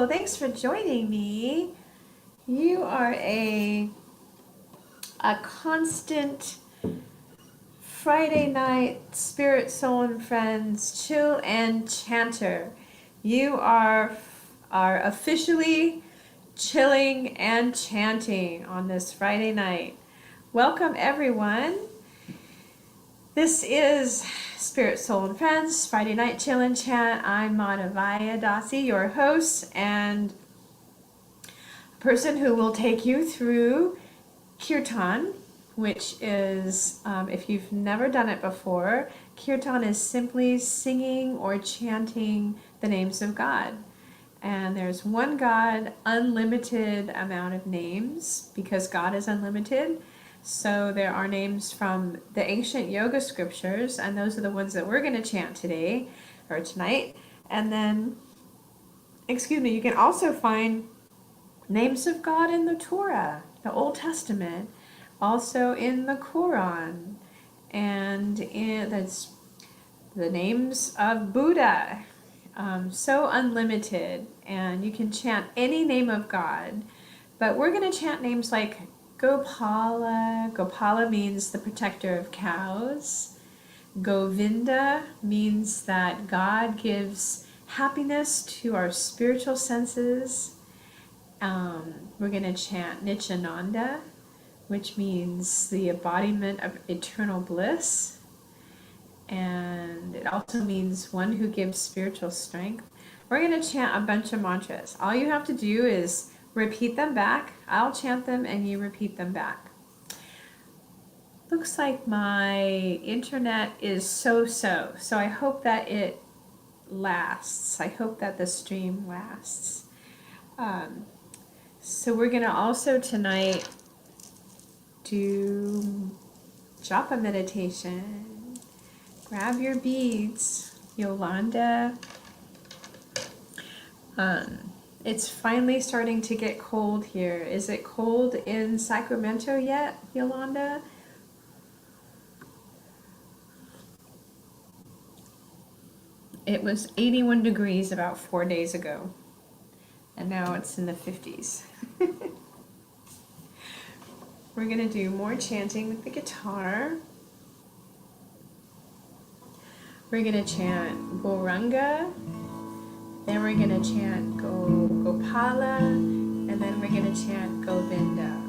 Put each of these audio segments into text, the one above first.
Thanks for joining me. You are a constant Friday night spirit, soul, and friends chill and chanter. You are officially chilling and chanting on this Friday night. Welcome everyone. This is Spirit, Soul, and Friends, Friday Night Chill and Chant. I'm Madhavaya Dasi, your host and person who will take you through kirtan, which is, if you've never done it before, kirtan is simply singing or chanting the names of God. And there's one God, unlimited amount of names, because God is unlimited. So there are names from the ancient yoga scriptures, and those are the ones that we're going to chant today, or tonight. And then, you can also find names of God in the Torah, the Old Testament, also in the Quran, and that's the names of Buddha. So unlimited, and you can chant any name of God, but we're going to chant names like Gopala. Gopala means the protector of cows. Govinda means that God gives happiness to our spiritual senses. We're going to chant Nityananda, which means the embodiment of eternal bliss. And it also means one who gives spiritual strength. We're going to chant a bunch of mantras. All you have to do is repeat them back. I'll chant them and you repeat them back. Looks like my internet is so-so, so I hope that it lasts. I hope that the stream lasts. So we're going to also tonight do Japa meditation. Grab your beads, Yolanda. It's finally starting to get cold here. Is it cold in Sacramento yet, Yolanda? It was 81 degrees about 4 days ago, and now it's in the 50s. We're going to do more chanting with the guitar. We're going to chant Gauranga, then we're going to chant Gopala, and then we're going to chant Govinda.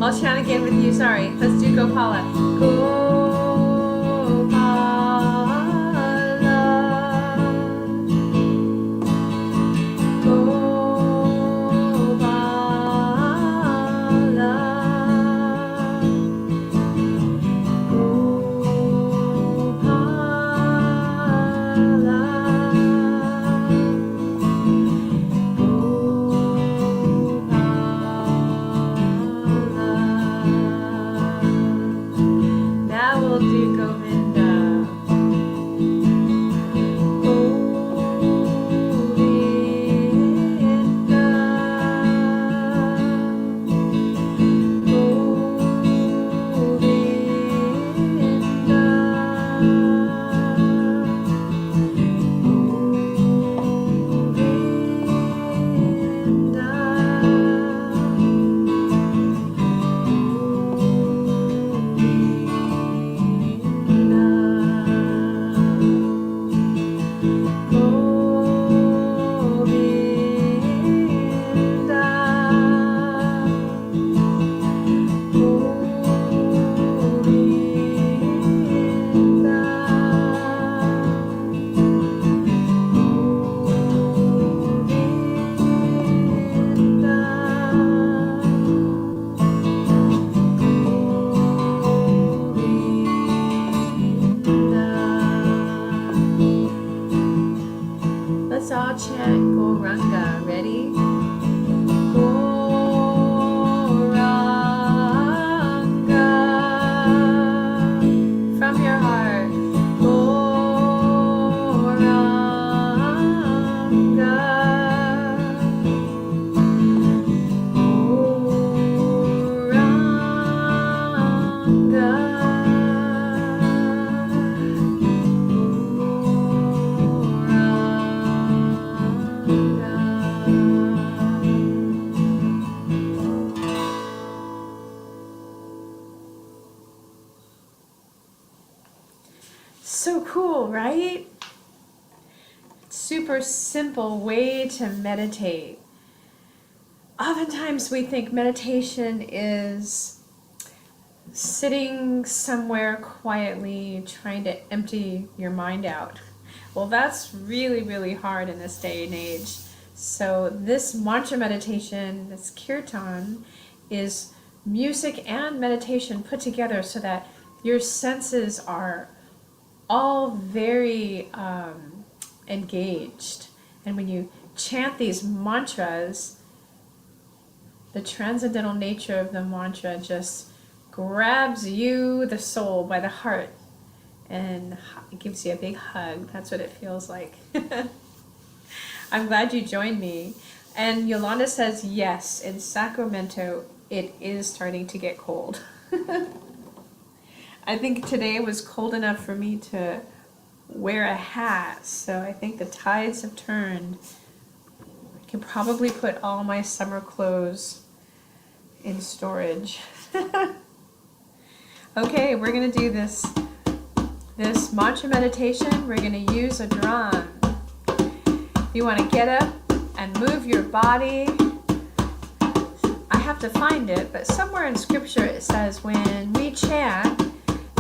I'll chant again with you, sorry. Let's do Gopala. Now we'll do Govinda. Let's all chant Gauranga. Ready? Gauranga. From your heart. Gauranga. Gauranga. super simple way to meditate. Oftentimes we think meditation is sitting somewhere quietly trying to empty your mind out. Well, that's really, really hard in this day and age. So this mantra meditation, this kirtan, is music and meditation put together so that your senses are all very engaged. And when you chant these mantras, the transcendental nature of the mantra just grabs you, the soul, by the heart and it gives you a big hug. That's what it feels like. I'm glad you joined me. And Yolanda says, yes, in Sacramento, it is starting to get cold. I think today was cold enough for me to wear a hat, so I think the tides have turned. I can probably put all my summer clothes in storage. Okay, we're going to do this mantra meditation. We're going to use a drum. You want to get up and move your body. I have to find it, but somewhere in scripture it says when we chant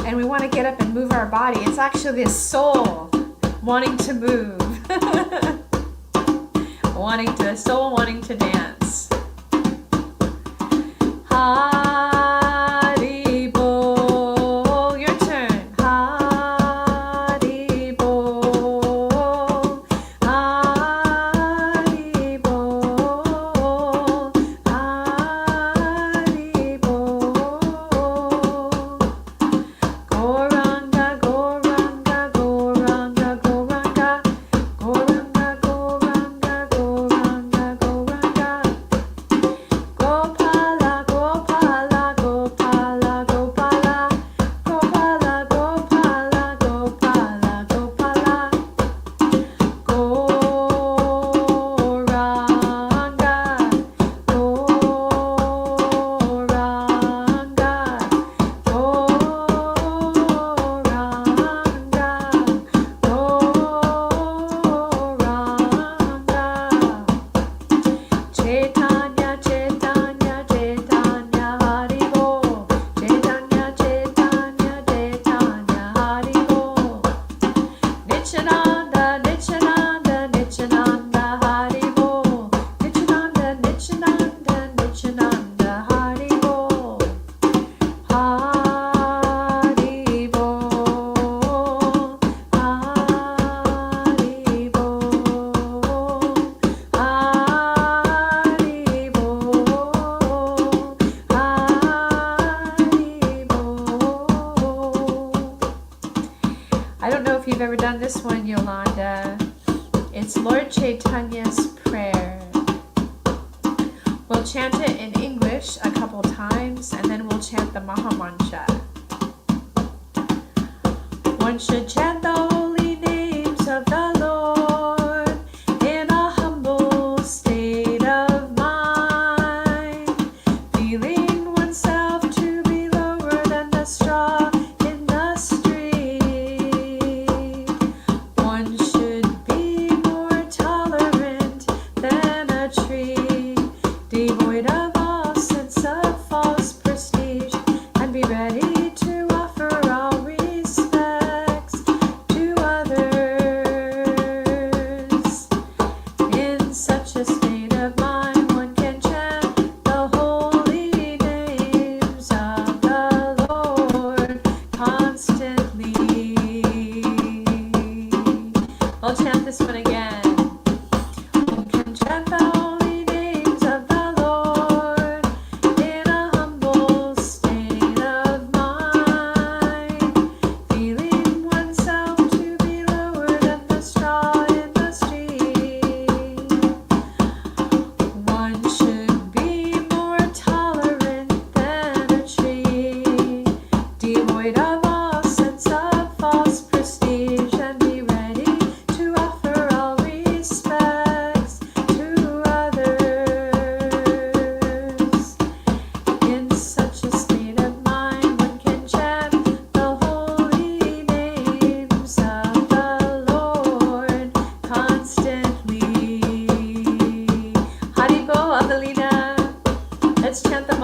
and we want to get up and move our body, it's actually the soul wanting to move. Soul wanting to dance. Hari Bol. Your turn. Hari Bol. Hari Bol. Hari Bol. Goranga, Goranga, Goranga, Goranga. Goranga, Goranga, Goranga, Goranga. Gopala, Gopala, Gopala, Gopala. Gopala, Gopala, Gopala, Gopala. Goranga, Chaitanya, Chaitanya, Chaitanya, Haribo. Chaitanya, Chaitanya, Chaitanya, Haribo. Nityananda, Nityananda, Nityananda, Haribo. Nityananda, Nityananda, Nityananda, Haribo. Haribo. Haribo. I don't know if you've ever done this one, Yolanda. It's Lord Chaitanya's prayer. We'll chant it in English a couple times, and then we'll chant the Maha Mantra. One should chant the holy names of the Lord in a humble state of mind, feeling oneself to be lower than the straw in the street. One should be more tolerant than a tree, devoid of all sense of false prestige, and be ready to offer all respects to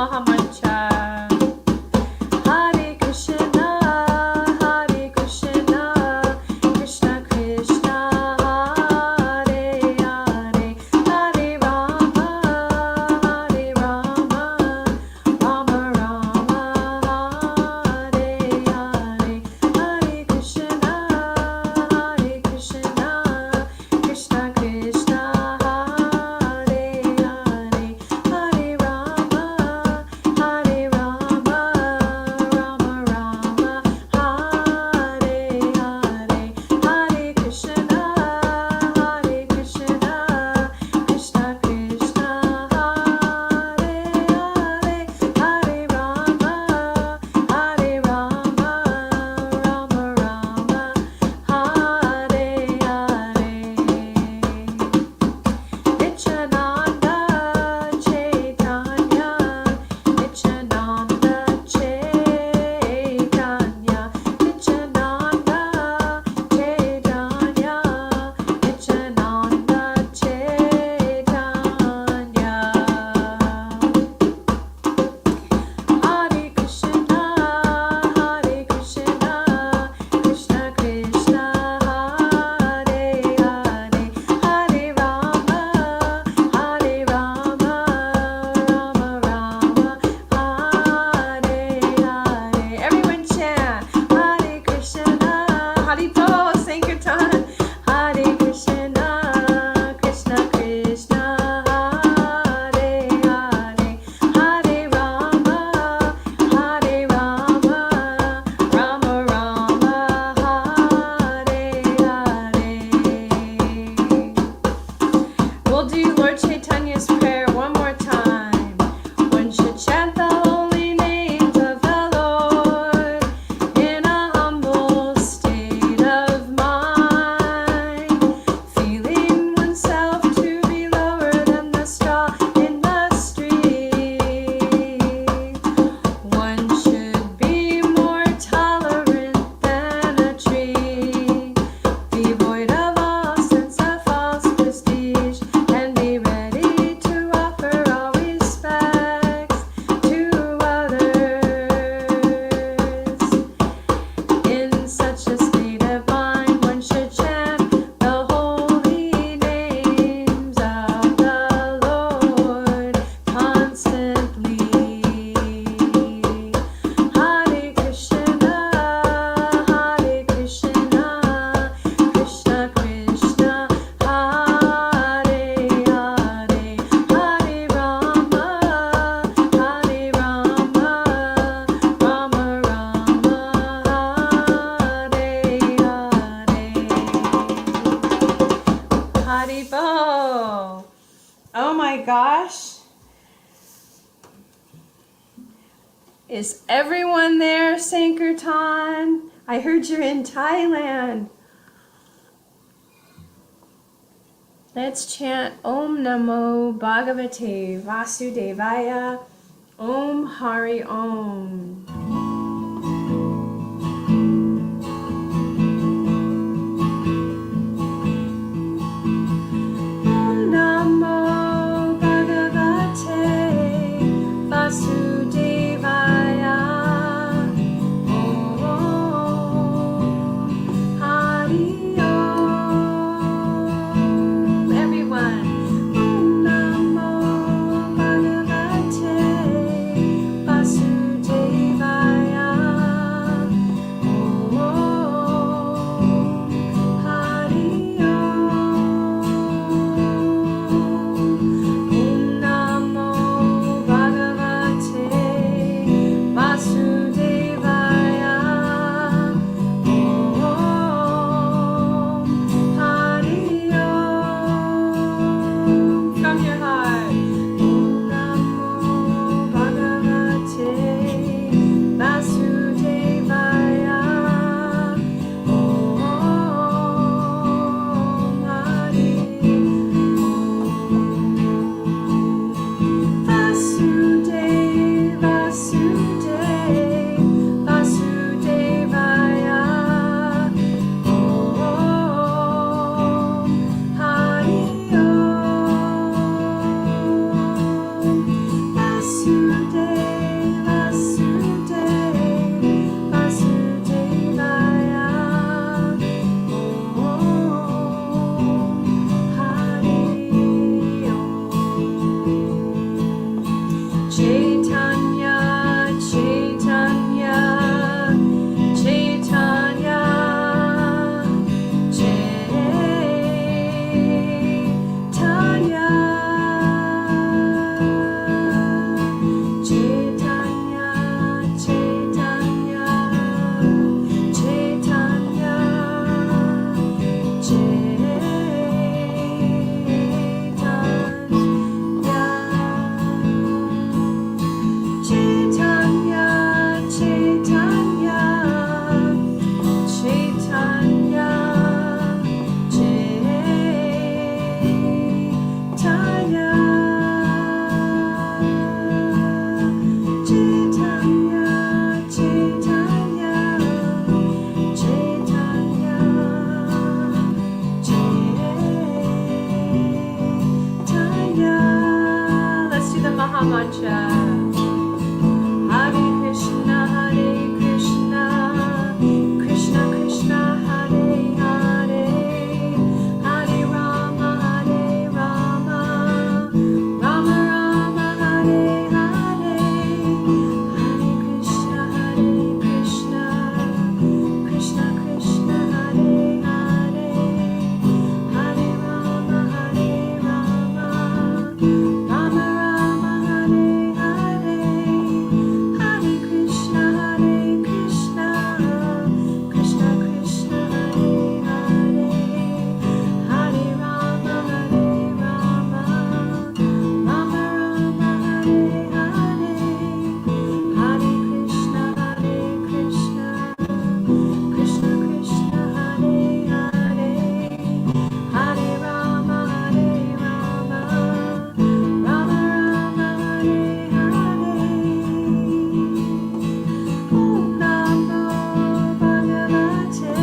Maha Mantra. Hare Krishna, Hare Krishna, Krishna Krishna, Hare Hare, Hare Rama, Hare Rama, Rama Rama, Hare Hare, Hare Krishna, Krishna Krishna, Hare Hare, Hare Rama, Hare Rama, Rama Rama, Hare Hare, Hare Krishna, Krishna Krishna, Hare Hare, Hare Rama, Hare Rama, Rama Rama, Hare Hare. Nityananda Chaitanya, Nityananda Chaitanya, Nityananda Chaitanya, Nityananda Chaitanya. Hare Krishna, Krishna Krishna, Hare Hare, Hare Rama, Hare Rama, Rama Rama, Hare Hare. Everyone chant Hare Krishna, Harito, Sankirtan, Hare Krishna, Krishna Krishna, Hare Hare, Hare Rama, Hare Rama, Rama Rama, Hare Hare. We'll do Lord Chaitanya's prayer one more time. One should chant the holy names of the Lord in a humble state of mind, feeling oneself to be lower than the straw in the street. One should be more tolerant than a tree, devoid of all sense of false prestige, and be ready to offer all respects to others. In such a state of mind, one should chant the holy names of the Lord constantly. Hare Krishna, Krishna Krishna, Hare Hare, Hare Rama, Hare Rama, Rama Rama, Hare Hare. Haribo. Oh my gosh. Is everyone there, Sankirtan? I heard you're in Thailand. Let's chant Om Namo Bhagavate Vasudevaya. Om Hari Om. Om Namo Bhagavate Vasudevaya. Om Hari Om. Everyone. Om Namo Bhagavate Vasudevaya. mantra. Hare Krishna, Krishna Krishna, Hare Hare, Hare Rama, Rama Rama, Hare Hare, Hare Krishna, Krishna Krishna, Hare Hare, Hare Rama, Rama Rama, Hare Hare, Hare Krishna, Krishna Krishna, Hare Hare, Hare Rama, Rama Rama, Hare Hare, Hare Krishna, Krishna Krishna, Hare Hare, Hare Rama, Rama Rama, Hare Hare. Om Namo Bhagavate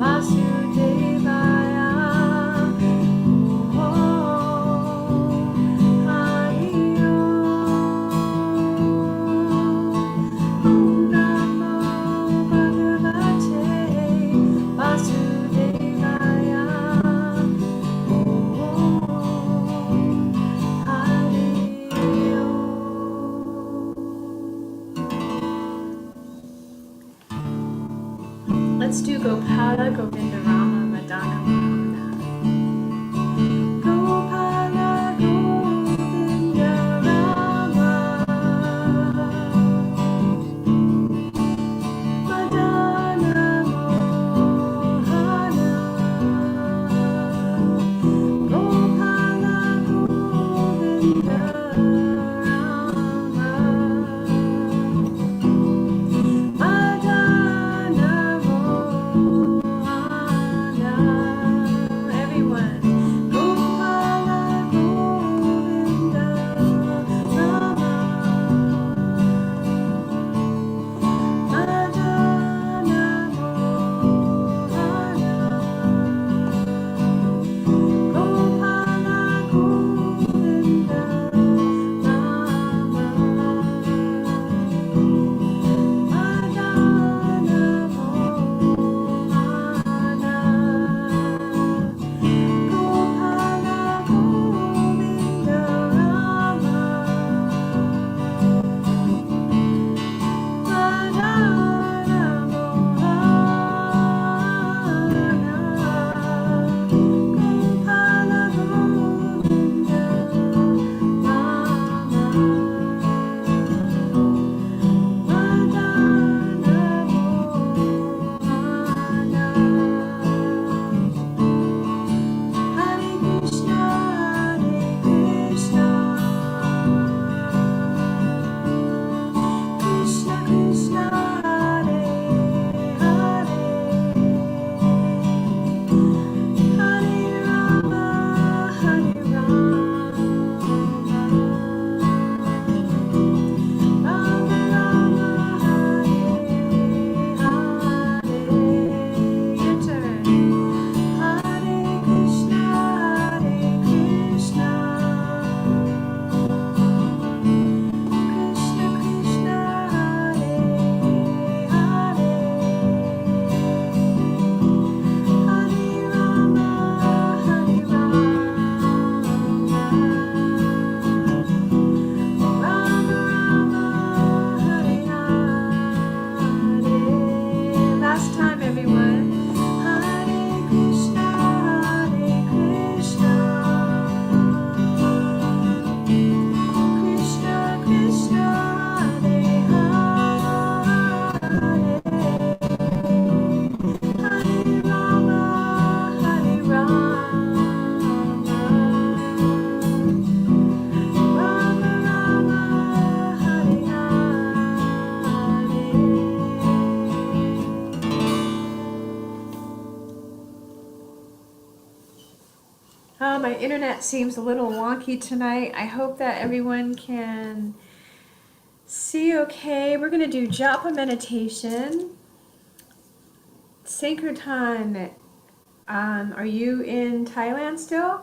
Vasudevaya. Om Hari Om. Om Namo Bhagavate Vasudevaya. Om Hari Om. Let's do Gopala, Govinda, Rama, Madana, Mohana. Gopala, Govinda, Rama, Madana, Mohana. Gopala, Govinda, Rama, Madana, Mohana. Everyone. Gopala, Govinda, Rama, Madana, Mohana. Gopala, Govinda, Rama, Madana, Mohana. Gopala, Govinda, Rama, Madana, Mohana. Gopala, Govinda, Hare Krishna, Krishna Krishna, Hare Hare, Hare Rama, Rama Rama, Hare Hare. Your turn. Hare Krishna, Krishna Krishna, Hare Hare, Hare Rama, Rama Rama, Hare Hare. Last time, everyone. Hare Krishna, Krishna Krishna, Hare Hare, Hare Rama, Rama Rama, Hare Hare. My internet seems a little wonky tonight. I hope that everyone can see okay. We're going to do Japa meditation. Sankirtan, are you in Thailand still?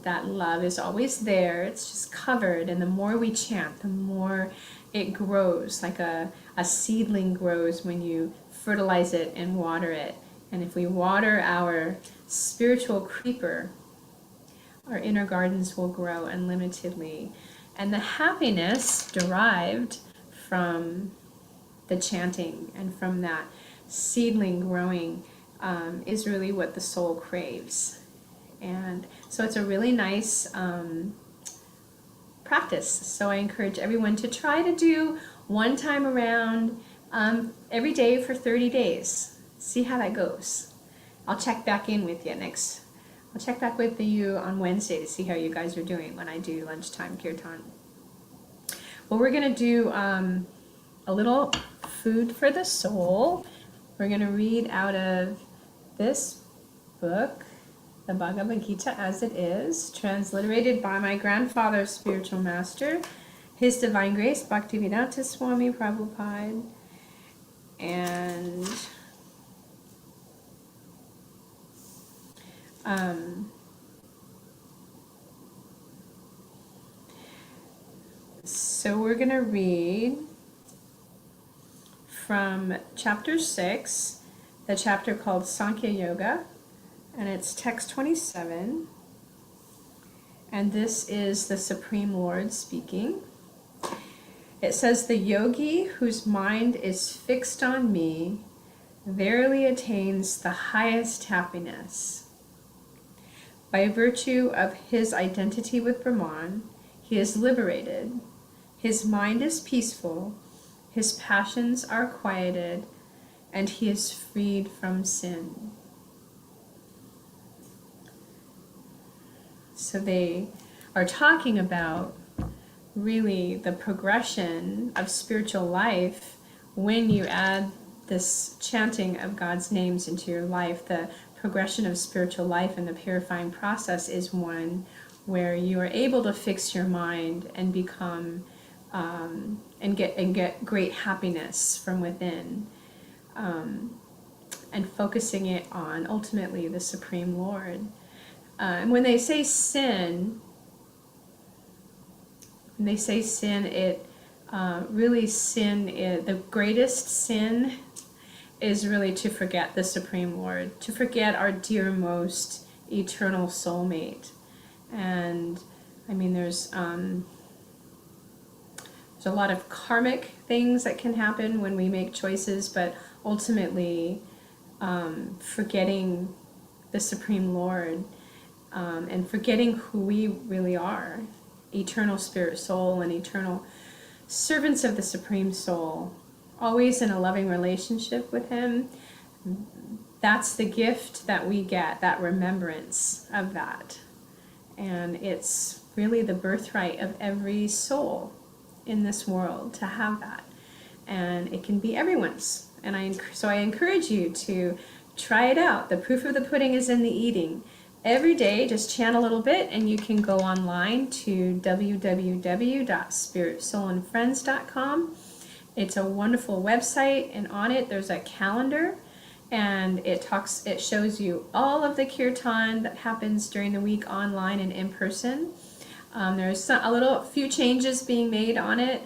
that love is always there. It's just covered, and the more we chant, the more it grows, like a seedling grows when you fertilize it and water it. And if we water our spiritual creeper, our inner gardens will grow unlimitedly. And the happiness derived from the chanting and from that seedling growing is really what the soul craves. And so it's a really nice practice. So I encourage everyone to try to do one time around every day for 30 days. See how that goes. I'll check back in with you I'll check back with you on Wednesday to see how you guys are doing when I do lunchtime kirtan. Well, we're going to do a little food for the soul. We're going to read out of this book, the Bhagavad Gita as it is, transliterated by my grandfather's spiritual master, His Divine Grace Bhaktivedanta Swami Prabhupada. And so we're going to read from chapter 6, the chapter called Sankhya Yoga, and it's text 27, and this is the Supreme Lord speaking. It says, "The yogi whose mind is fixed on me verily attains the highest happiness. By virtue of his identity with Brahman, he is liberated, his mind is peaceful, his passions are quieted, and he is freed from sin." So they are talking about really the progression of spiritual life when you add this chanting of God's names into your life. The progression of spiritual life and the purifying process is one where you are able to fix your mind and become and get great happiness from within, and focusing it on ultimately the Supreme Lord. And when they say sin, it really the greatest sin is really to forget the Supreme Lord, to forget our dearmost eternal soulmate. And I mean, there's a lot of karmic things that can happen when we make choices, but ultimately forgetting the Supreme Lord, and forgetting who we really are, eternal spirit soul and eternal servants of the Supreme Soul, always in a loving relationship with Him. That's the gift that we get, that remembrance of that. And it's really the birthright of every soul in this world to have that. And it can be everyone's. And so I encourage you to try it out. The proof of the pudding is in the eating. Every day, just chant a little bit, and you can go online to www.spiritsoulandfriends.com. It's a wonderful website, and on it there's a calendar, and it shows you all of the kirtan that happens during the week online and in person. There's a few changes being made on it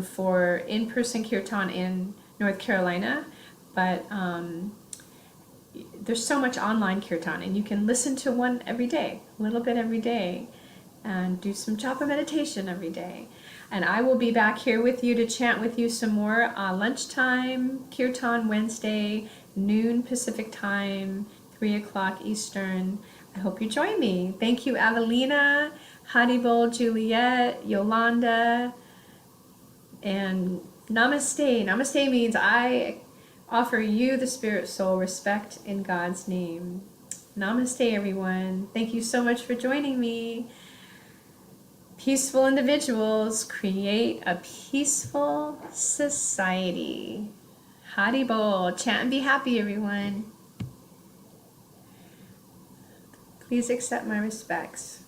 for in-person kirtan in North Carolina, but there's so much online kirtan, and you can listen to one every day, a little bit every day, and do some Japa meditation every day. And I will be back here with you to chant with you some more lunchtime kirtan Wednesday, noon Pacific time, 3 o'clock Eastern. I hope you join me. Thank you, Avelina, Haribol, Juliet, Yolanda, and Namaste. Namaste means I offer you, the Spirit Soul, respect in God's name. Namaste, everyone. Thank you so much for joining me. Peaceful individuals create a peaceful society. Haribol. Chant and be happy, everyone. Please accept my respects.